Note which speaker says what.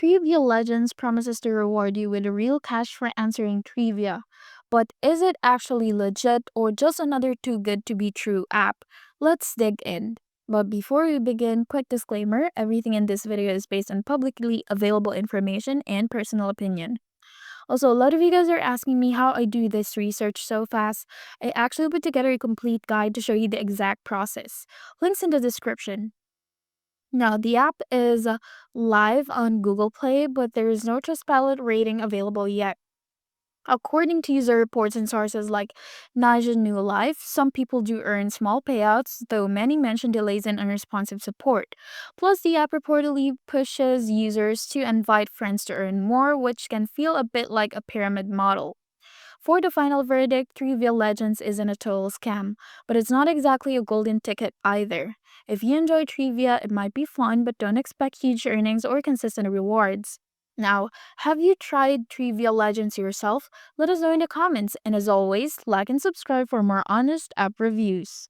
Speaker 1: Trivia Legends promises to reward you with real cash for answering trivia. But is it actually legit or just another too good to be true app? Let's dig in. But before we begin, quick disclaimer, everything in this video is based on publicly available information and personal opinion. Also, a lot of you guys are asking me how I do this research so fast. I actually put together a complete guide to show you the exact process. Links in the description. Now, the app is live on Google Play, but there is no Trustpilot rating available yet. According to user reports and sources like Naja New Life, some people do earn small payouts, though many mention delays and unresponsive support. Plus, the app reportedly pushes users to invite friends to earn more, which can feel a bit like a pyramid model. For the final verdict, Trivial Legends isn't a total scam, but it's not exactly a golden ticket either. If you enjoy trivia, it might be fun, but don't expect huge earnings or consistent rewards. Now, have you tried Trivial Legends yourself? Let us know in the comments, and as always, like and subscribe for more honest app reviews.